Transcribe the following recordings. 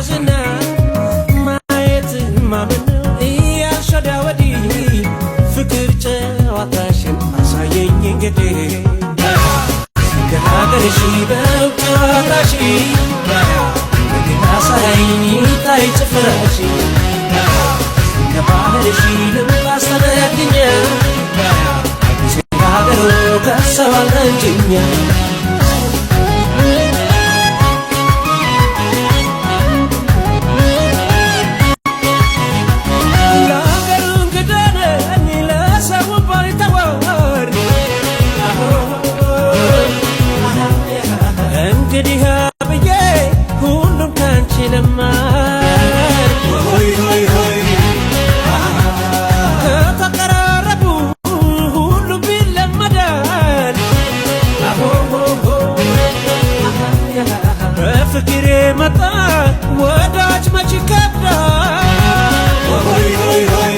በዝና ማየት ማመን እያልሻዳ ወዲህ ፍቅር ጨዋታሽን አሳየኝ እንግዲህ ገናገርሽ በጨዋታሽ አሳየኝ ታይ ጭፍራሽ ከባህርሽ ልባስተነግኛ ሲናገሩ ከሰዋል እንጂኛ እንግዲህ አብዬ ሁሉም ካንቺ ለማር ሆይ ሆይ ሆይ ከተቀራረቡ ሁሉም ቢለመዳል በፍቅሬ መጣ ወዳጅ መች ይከብዳል ሆይ ሆይ ሆይ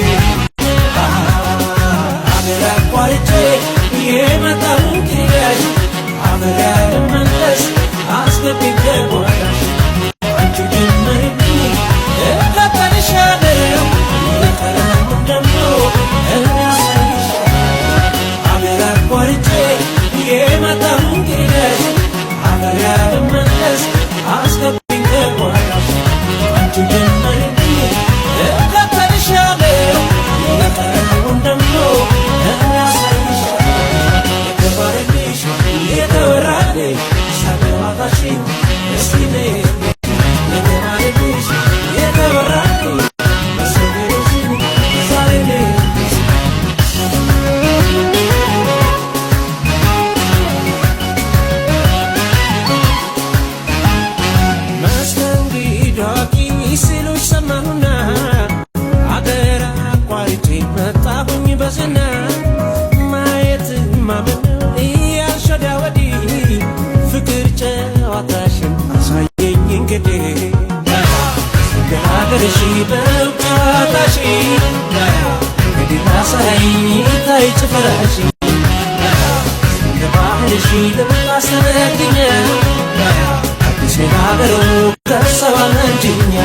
አገር አቋርጬ የመጣውን ክዳሽ አገር ያለመለስ አስገብኝ ደሞራሽ አንቺ ጀመርኝ እከተልሻለሁ ለቀረሙ ደሞ እናሳይሻ አገር አቋርጬ የመጣውን ክዳሽ አገር ያለመለስ አስገብኝ ደሞራሽ አንቺ ጀመርኝ እከተልሻለሁ ለቀረሙ ደሞ እናሳይሻ የተባረልሽ የተወራልሽ ሳገባታሽን እስኪኔ የተባረልሽ የተወራልሽ መሰገዶሽን ዛሬ መስተንግዶኪ ሲሉሽ ሰማሁና አገር አቋርጬ መጣሁኝ በዝና ማየት ማመን እያልሽ ወዲያ ወዲህ ፍቅር ጨዋታሽን አሳየኝ እንግዲህ ገናገርሽ በጨዋታሽ እንግዲህ አሳየኝ ታይ ጭፈራሽ ከባህርሽ ልባስተነግኛ አዲስ ናገሩ ከሰዋል እንጂኛ